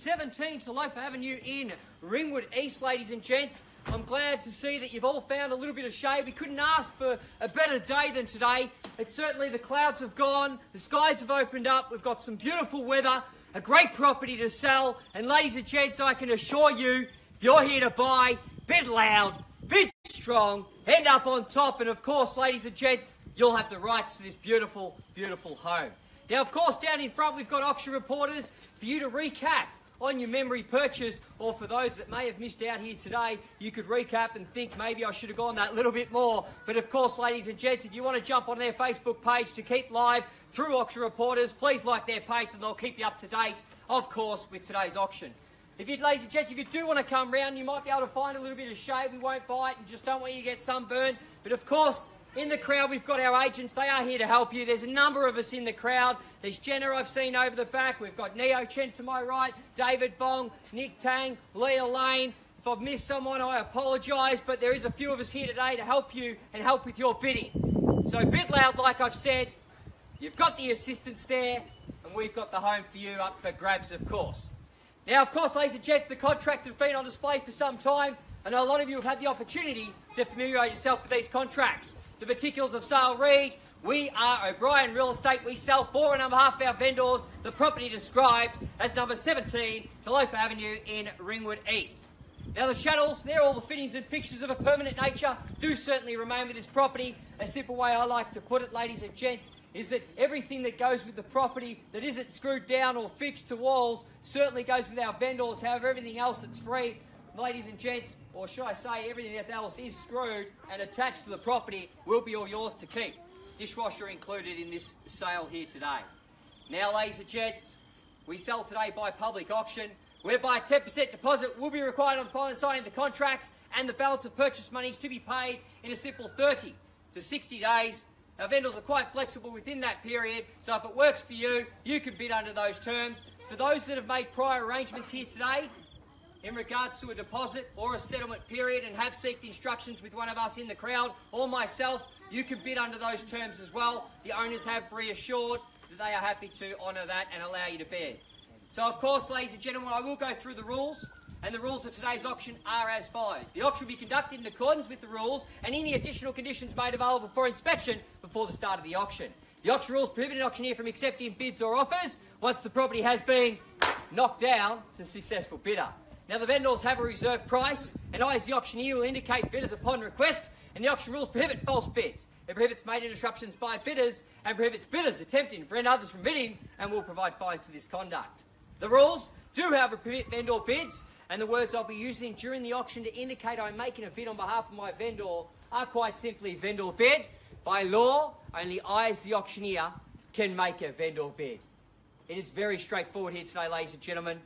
17 Talofa Avenue in Ringwood East, ladies and gents. I'm glad to see that you've all found a little bit of shade. We couldn't ask for a better day than today. It's certainly, the clouds have gone, the skies have opened up, we've got some beautiful weather, a great property to sell, and ladies and gents, I can assure you, if you're here to buy, bid loud, bid strong, end up on top, and of course, ladies and gents, you'll have the rights to this beautiful, beautiful home. Now, of course, down in front, we've got auction reporters for you to recap on your memory purchase, or for those that may have missed out here today, you could recap and think maybe I should have gone that little bit more. But of course, ladies and gents, if you want to jump on their Facebook page to keep live through auction reporters, please like their page and they'll keep you up to date, of course, with today's auction. If you, ladies and gents, if you do want to come round, you might be able to find a little bit of shade. We won't bite and just don't want you to get sunburned. But of course, in the crowd, we've got our agents. They are here to help you. There's a number of us in the crowd. There's Jenna I've seen over the back. We've got Neo Chen to my right, David Vong, Nick Tang, Leah Lane. If I've missed someone, I apologise, but there is a few of us here today to help you and help with your bidding. So bid loud, like I've said. You've got the assistance there, and we've got the home for you up for grabs, of course. Now, of course, ladies and gents, the contracts have been on display for some time. I know a lot of you have had the opportunity to familiarise yourself with these contracts. The particulars of sale read, we are O'Brien Real Estate. We sell 4.5 of our vendors the property described as number 17 Talofa Avenue in Ringwood East. Now the chattels, they're all the fittings and fixtures of a permanent nature, do certainly remain with this property. A simple way I like to put it, ladies and gents, is that everything that goes with the property that isn't screwed down or fixed to walls certainly goes with our vendors. However, everything else that's free, ladies and gents, or should I say everything else is screwed and attached to the property, will be all yours to keep. Dishwasher included in this sale here today. Now, ladies and gents, we sell today by public auction, whereby a 10% deposit will be required upon signing the contracts, and the balance of purchase monies to be paid in a simple 30 to 60 days. Our vendors are quite flexible within that period, so if it works for you, you can bid under those terms. For those that have made prior arrangements here today, in regards to a deposit or a settlement period and have sought instructions with one of us in the crowd or myself, you can bid under those terms as well. The owners have reassured that they are happy to honour that and allow you to bid. So of course, ladies and gentlemen, I will go through the rules, and the rules of today's auction are as follows. The auction will be conducted in accordance with the rules and any additional conditions made available for inspection before the start of the auction. The auction rules prohibit an auctioneer from accepting bids or offers once the property has been knocked down to the successful bidder. Now, the vendors have a reserve price, and I, as the auctioneer, will indicate bidders upon request, and the auction rules prohibit false bids. It prohibits maiden disruptions by bidders, and prohibits bidders attempting to prevent others from bidding, and will provide fines for this conduct. The rules do, however, prohibit vendor bids, and the words I'll be using during the auction to indicate I'm making a bid on behalf of my vendor are quite simply vendor bid. By law, only I, as the auctioneer, can make a vendor bid. It is very straightforward here today, ladies and gentlemen.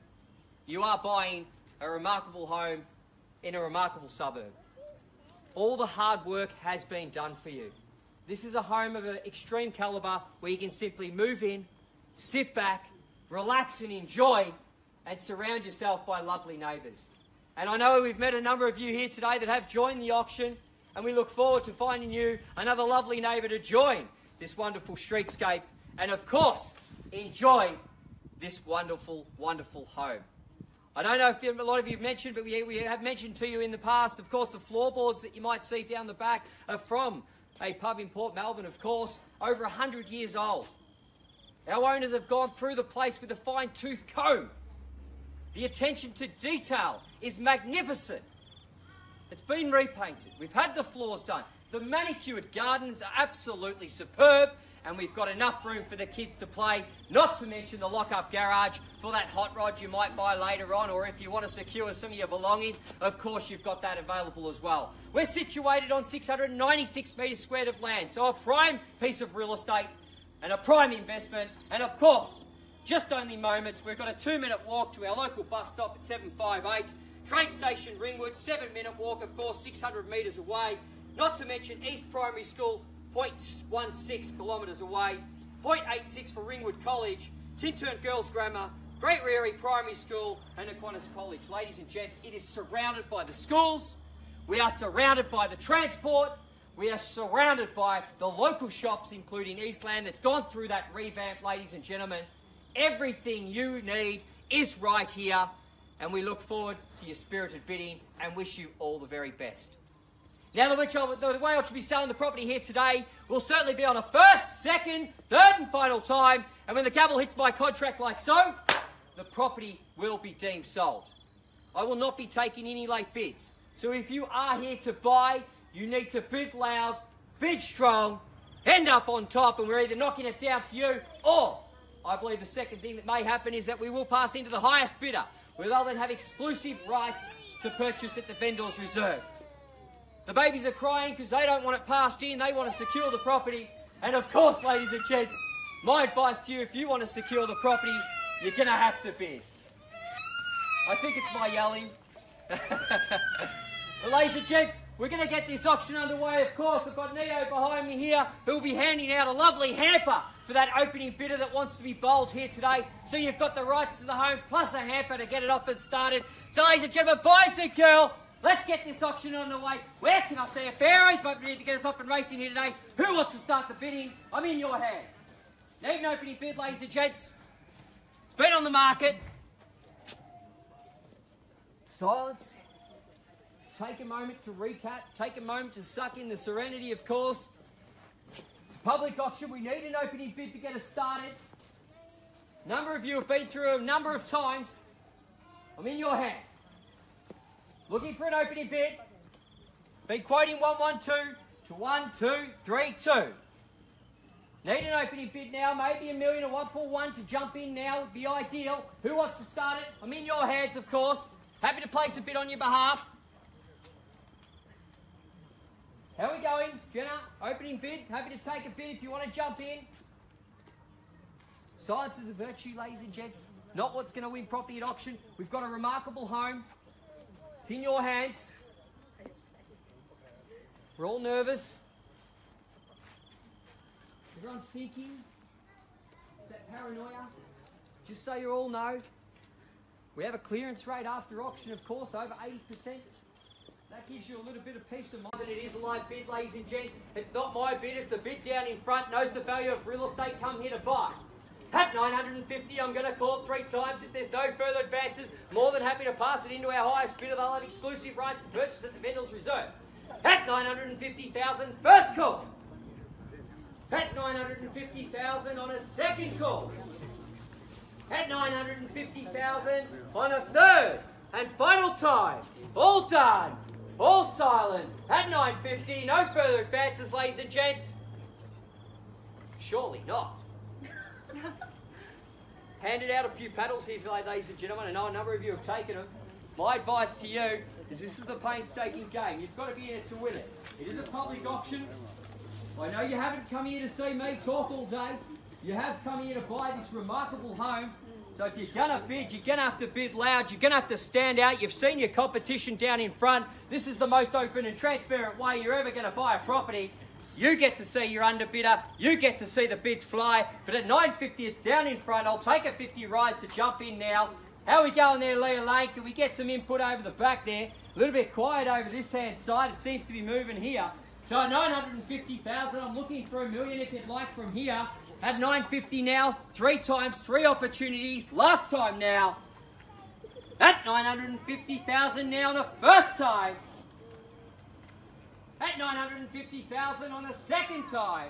You are buying a remarkable home in a remarkable suburb. All the hard work has been done for you. This is a home of an extreme calibre where you can simply move in, sit back, relax and enjoy, and surround yourself by lovely neighbours. And I know we've met a number of you here today that have joined the auction, and we look forward to finding you another lovely neighbour to join this wonderful streetscape and, of course, enjoy this wonderful, wonderful home. I don't know if a lot of you have mentioned, but we have mentioned to you in the past, of course, the floorboards that you might see down the back are from a pub in Port Melbourne, of course, over 100 years old. Our owners have gone through the place with a fine-tooth comb. The attention to detail is magnificent. It's been repainted. We've had the floors done. The manicured gardens are absolutely superb, and we've got enough room for the kids to play, not to mention the lock-up garage for that hot rod you might buy later on, or if you want to secure some of your belongings, of course you've got that available as well. We're situated on 696 metres squared of land, so a prime piece of real estate and a prime investment, and of course, just only moments, we've got a 2-minute walk to our local bus stop at 758, train station Ringwood, 7-minute walk, of course, 600 metres away, not to mention East Primary School, 0.16 kilometres away, 0.86 for Ringwood College, Tintern Girls Grammar, Great Reary Primary School and Aquinas College. Ladies and gents, it is surrounded by the schools, we are surrounded by the transport, we are surrounded by the local shops including Eastland that's gone through that revamp, ladies and gentlemen. Everything you need is right here, and we look forward to your spirited bidding and wish you all the very best. Now, the way I should be selling the property here today will certainly be on a first, second, third and final time, and when the gavel hits my contract like so, the property will be deemed sold. I will not be taking any late bids. So if you are here to buy, you need to bid loud, bid strong, end up on top, and we're either knocking it down to you, or I believe the second thing that may happen is that we will pass into the highest bidder, where they'll then have exclusive rights to purchase at the vendor's reserve. The babies are crying because they don't want it passed in, they want to secure the property. And of course, ladies and gents, my advice to you, if you want to secure the property, you're going to have to bid. I think it's my yelling. Well, ladies and gents, we're going to get this auction underway, of course. I've got Neo behind me here who will be handing out a lovely hamper for that opening bidder that wants to be bowled here today. So you've got the rights to the home plus a hamper to get it off and started. So, ladies and gentlemen, boys and girls, let's get this auction underway. Where can I see a Pharaoh's boat to get us off and racing here today? Who wants to start the bidding? I'm in your hands. Need an opening bid, ladies and gents. It's been on the market. Silence. Take a moment to recap. Take a moment to suck in the serenity, of course. It's a public auction. We need an opening bid to get us started. A number of you have been through a number of times. I'm in your hands. Looking for an opening bid. Been quoting 112 to 1232. Need an opening bid now. Maybe $1 million or 1.1 to jump in now would be ideal. Who wants to start it? I'm in your hands, of course. Happy to place a bid on your behalf. How are we going, Jenna? Opening bid. Happy to take a bid if you want to jump in. Silence is a virtue, ladies and gents. Not what's going to win property at auction. We've got a remarkable home. It's in your hands. We're all nervous. Everyone's thinking. Is that paranoia? Just so you all know, we have a clearance rate after auction, of course, over 80%. That gives you a little bit of peace of mind. And it is a live bid, ladies and gents. It's not my bid, it's a bid down in front. Knows the value of real estate, come here to buy. At 950, I'm going to call it 3 times. If there's no further advances, more than happy to pass it into our highest bidder. They'll have exclusive right to purchase at the vendor's reserve. At 950,000, first call. At 950,000 on a second call. At 950,000 on a third and final time. All done. All silent. At 950, no further advances, ladies and gents. Surely not. Handed out a few paddles here today, ladies and gentlemen. I know a number of you have taken them. My advice to you is this is the painstaking game. You've got to be in it to win it. It is a public auction. I know you haven't come here to see me talk all day. You have come here to buy this remarkable home. So if you're going to bid, you're going to have to bid loud. You're going to have to stand out. You've seen your competition down in front. This is the most open and transparent way you're ever going to buy a property. You get to see your underbidder. You get to see the bids fly. But at 950, it's down in front. I'll take a 50 ride to jump in now. How are we going there, Leah Lane? Can we get some input over the back there? A little bit quiet over this hand side. It seems to be moving here. So at 950,000, I'm looking for $1 million if you'd like from here. At 950 now, 3 times, 3 opportunities. Last time now. At 950,000 now on a first time. At 950,000 on a second time.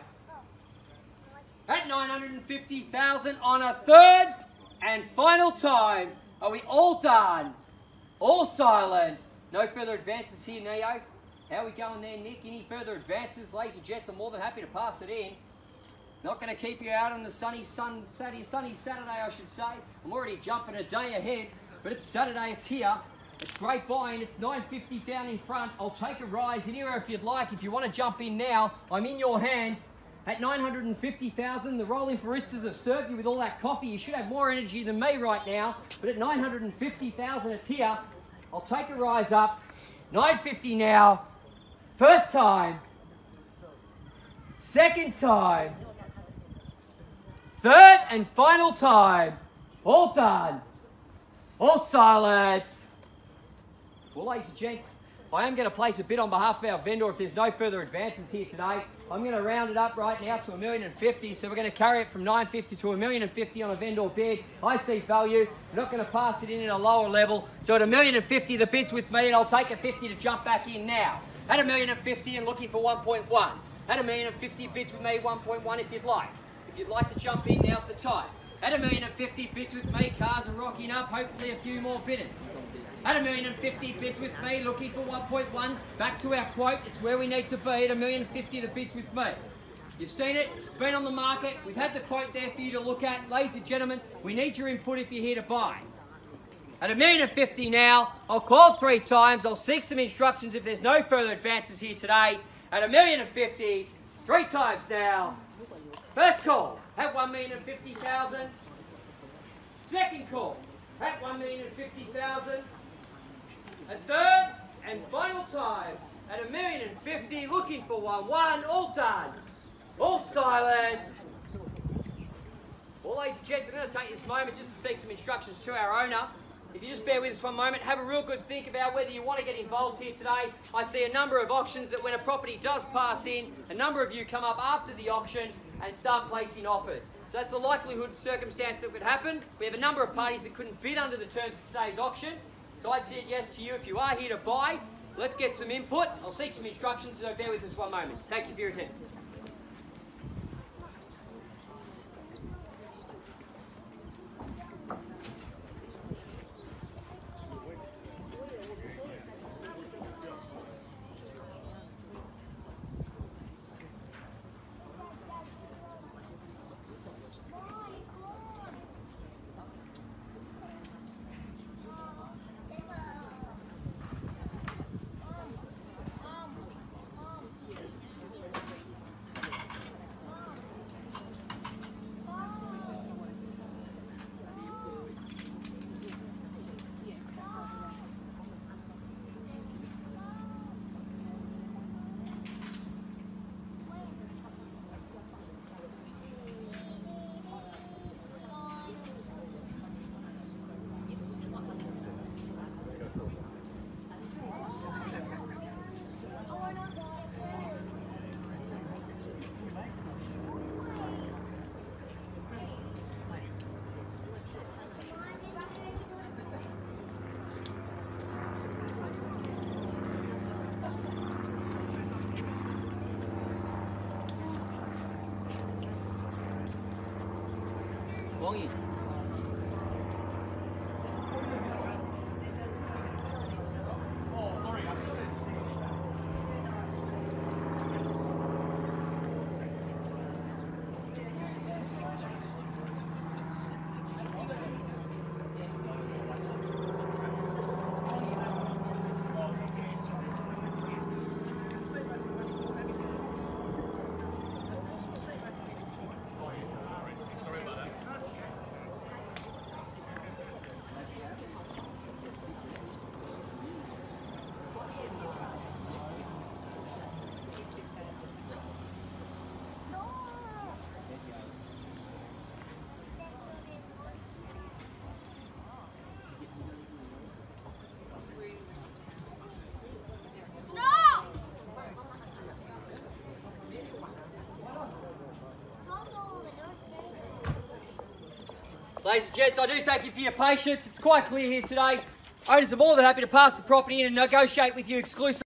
At 950,000 on a third and final time. Are we all done? All silent. No further advances here, Neo. How are we going there, Nick? Any further advances? Ladies and gents, I'm more than happy to pass it in. Not going to keep you out on the sunny Saturday, I should say. I'm already jumping a day ahead, but it's Saturday, it's here. It's great buying. It's 950 down in front. I'll take a rise anywhere if you'd like. If you want to jump in now, I'm in your hands. At 950,000, the rolling baristas have served you with all that coffee. You should have more energy than me right now. But at 950,000, it's here. I'll take a rise up. 950 now. First time. Second time. Third and final time. All done. All silent. Well, ladies and gents, I am going to place a bid on behalf of our vendor if there's no further advances here today. I'm going to round it up right now to $1,050,000, so we're going to carry it from $950,000 to $1,050,000 on a vendor bid. I see value. We're not going to pass it in at a lower level. So at $1,050,000, the bid's with me, and I'll take a 50 to jump back in now. At $1,050,000 and looking for 1.1. At $1,050,000, bids with me 1.1 if you'd like. If you'd like to jump in, now's the time. At $1,050,000, bids with me, cars are rocking up, hopefully a few more bidders. At $1,050,000, bids with me, looking for 1.1. Back to our quote, it's where we need to be. At $1,050,000, the bids with me. You've seen it, it's been on the market, we've had the quote there for you to look at. Ladies and gentlemen, we need your input if you're here to buy. At $1,050,000 now, I'll call 3 times, I'll seek some instructions if there's no further advances here today. At $1,050,000, 3 times now. First call, at $1,050,000. Second call, at $1,050,000. A third and final time at $1,050,000, looking for 1.1. All done. All silence. Well, ladies and gents, I'm going to take this moment just to seek some instructions to our owner. If you just bear with us one moment, have a real good think about whether you want to get involved here today. I see a number of auctions that when a property does pass in, a number of you come up after the auction and start placing offers. So that's the likelihood circumstance that could happen. We have a number of parties that couldn't bid under the terms of today's auction. So I'd suggest to you, if you are here to buy, let's get some input. I'll seek some instructions, so bear with us one moment. Thank you for your attendance. Volume. Ladies and gents, I do thank you for your patience. It's quite clear here today. Owners are more than happy to pass the property in and negotiate with you exclusively.